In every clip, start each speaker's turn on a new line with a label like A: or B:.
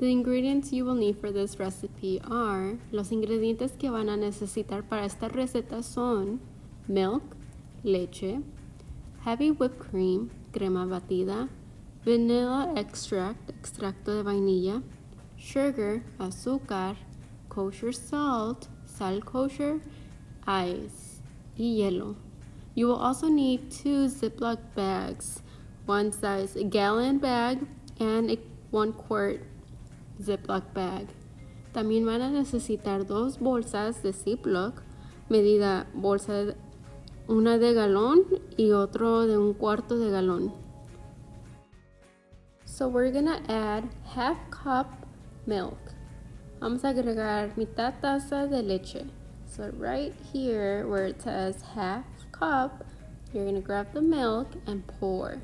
A: The ingredients you will need for this recipe are, los ingredientes que van a necesitar para esta receta son milk, leche, heavy whipped cream, crema batida, vanilla extract, extracto de vainilla, sugar, azúcar, kosher salt, sal kosher, ice, y hielo. You will also need 2 Ziploc bags, one size gallon bag and a 1 quart Ziploc bag. También van a necesitar 2 bolsas de Ziploc, medida bolsa una de galón y otro de 1/4 de galón. So we're gonna add 1/2 cup milk. Vamos a agregar mitad taza de leche. So right here where it says 1/2 cup, you're gonna grab the milk and pour.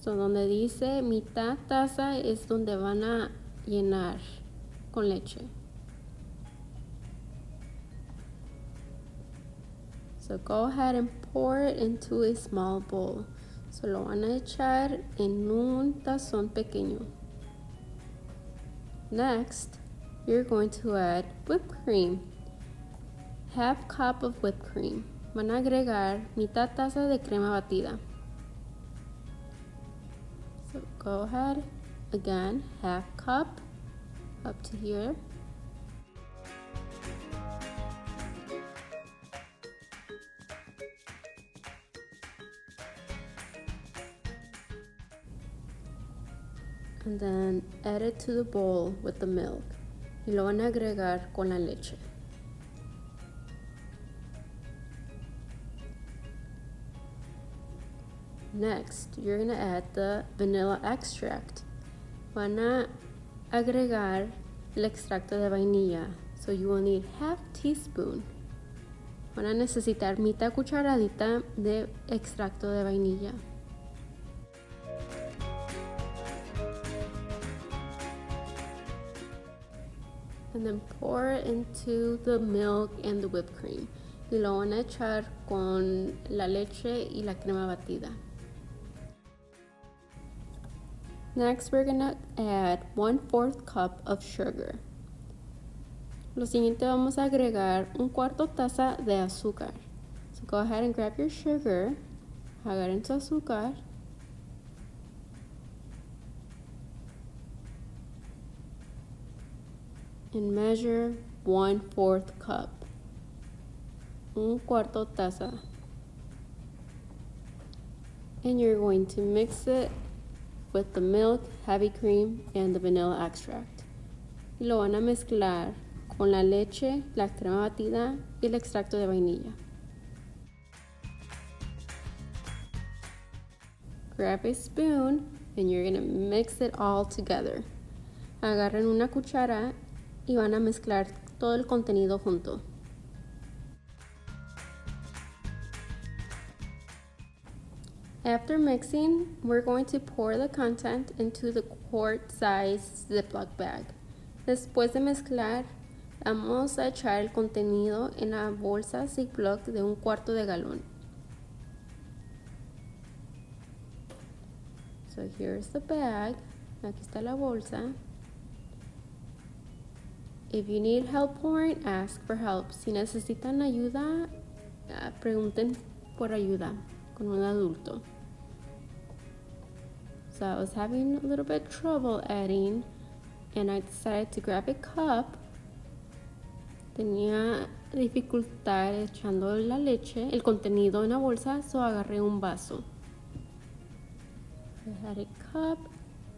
A: So donde dice mitad taza es donde van a llenar con leche. So go ahead and pour it into a small bowl. So lo van a echar en un tazón pequeño. Next, you're going to add whipped cream. 1/2 cup of whipped cream. Van a agregar mitad taza de crema batida. So go ahead, again, 1/2 cup up to here. And then add it to the bowl with the milk. Y lo van a agregar con la leche. Next, you're going to add the vanilla extract. Van a agregar el extracto de vainilla. So you will need 1/2 teaspoon. Van a necesitar mitad cucharadita de extracto de vainilla. And then pour it into the milk and the whipped cream. Y lo van a echar con la leche y la crema batida. Next, we're gonna add 1/4 cup of sugar. Lo siguiente, vamos a agregar 1/4 taza de azúcar. So go ahead and grab your sugar, agarren su azúcar. And measure 1/4 cup. 1/4 taza. And you're going to mix it with the milk, heavy cream, and the vanilla extract. Y lo van a mezclar con la leche, la crema batida y el extracto de vainilla. Grab a spoon and you're gonna mix it all together. Agarren una cuchara y van a mezclar todo el contenido junto. After mixing, we're going to pour the content into the quart-size Ziploc bag. Después de mezclar, vamos a echar el contenido en la bolsa Ziploc de 1/4 de galón. So here's the bag. Aquí está la bolsa. If you need help pouring, ask for help. Si necesitan ayuda, pregunten por ayuda con un adulto. So I was having a little bit of trouble adding, and I decided to grab a cup. Tenía dificultad echando la leche, el contenido en la bolsa, so agarré un vaso. I had a cup,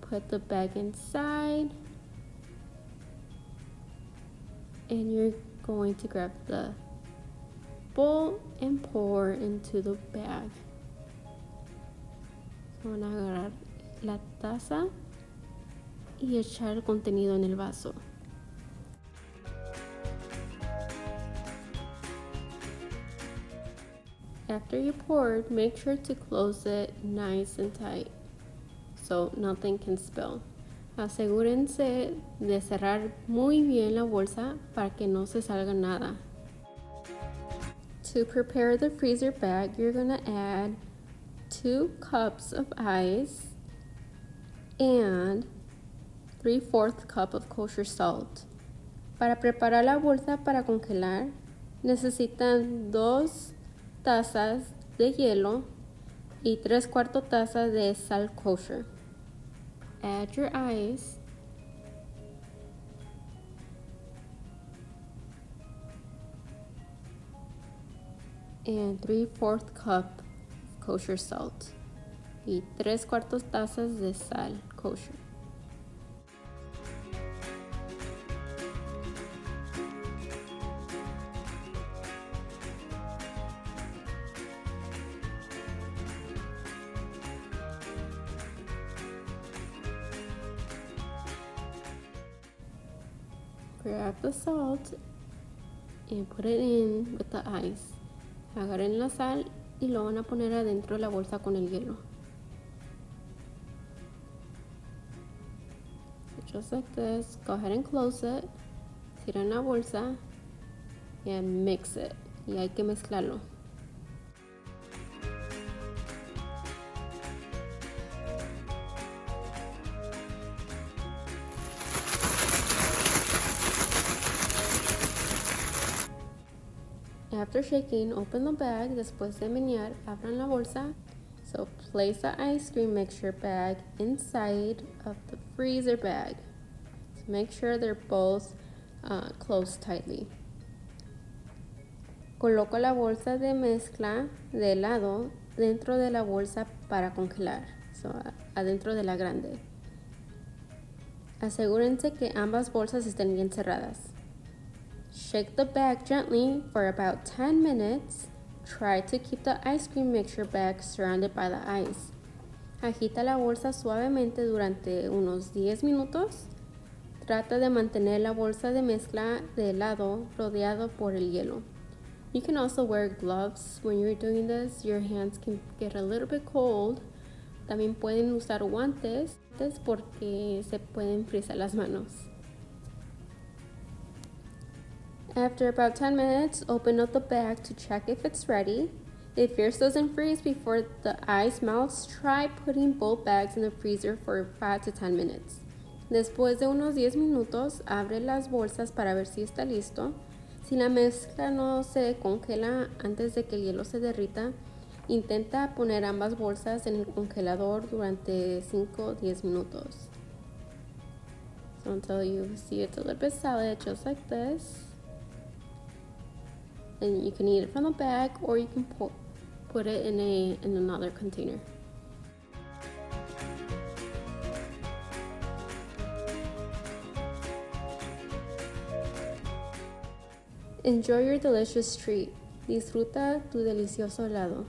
A: put the bag inside, and you're going to grab the bowl and pour into the bag. So van a agarrar la taza y echar el contenido en el vaso. After you poured, make sure to close it nice and tight so nothing can spill. Asegúrense de cerrar muy bien la bolsa para que no se salga nada. To prepare the freezer bag, you're going to add 2 cups of ice and 3/4 cup of kosher salt. Para preparar la bolsa para congelar, necesitan 2 tazas de hielo y 3/4 tazas de sal kosher. Add your ice. And 3/4 cup of kosher salt y 3/4 tazas de sal kosher. Grab the salt and put it in with the ice. Agarren la sal y lo van a poner adentro de la bolsa con el hielo. Just like this. Go ahead and close it. Cierren la bolsa and mix it. Y hay que mezclarlo. After shaking, open the bag. Después de menear, abran la bolsa. So place the ice cream mixture bag inside of the freezer bag. So make sure they're both closed tightly. Coloco la bolsa de mezcla de helado dentro de la bolsa para congelar. So adentro de la grande. Asegúrense que ambas bolsas estén bien cerradas. Shake the bag gently for about 10 minutes. Try to keep the ice cream mixture bag surrounded by the ice. Agita la bolsa suavemente durante unos 10 minutos. Trata de mantener la bolsa de mezcla de helado rodeado por el hielo. You can also wear gloves when you're doing this. Your hands can get a little bit cold. También pueden usar guantes porque se pueden frizar las manos. After about 10 minutes, open up the bag to check if it's ready. If yours doesn't freeze before the ice melts, try putting both bags in the freezer for 5 to 10 minutes. Después de unos 10 minutos, abre las bolsas para ver si está listo. Si la mezcla no se congela antes de que el hielo se derrita, intenta poner ambas bolsas en el congelador durante 5 o 10 minutos. So until you see it's a little bit solid, just like this. And you can eat it from the bag or you can put it in another container. Enjoy your delicious treat. Disfruta tu delicioso helado.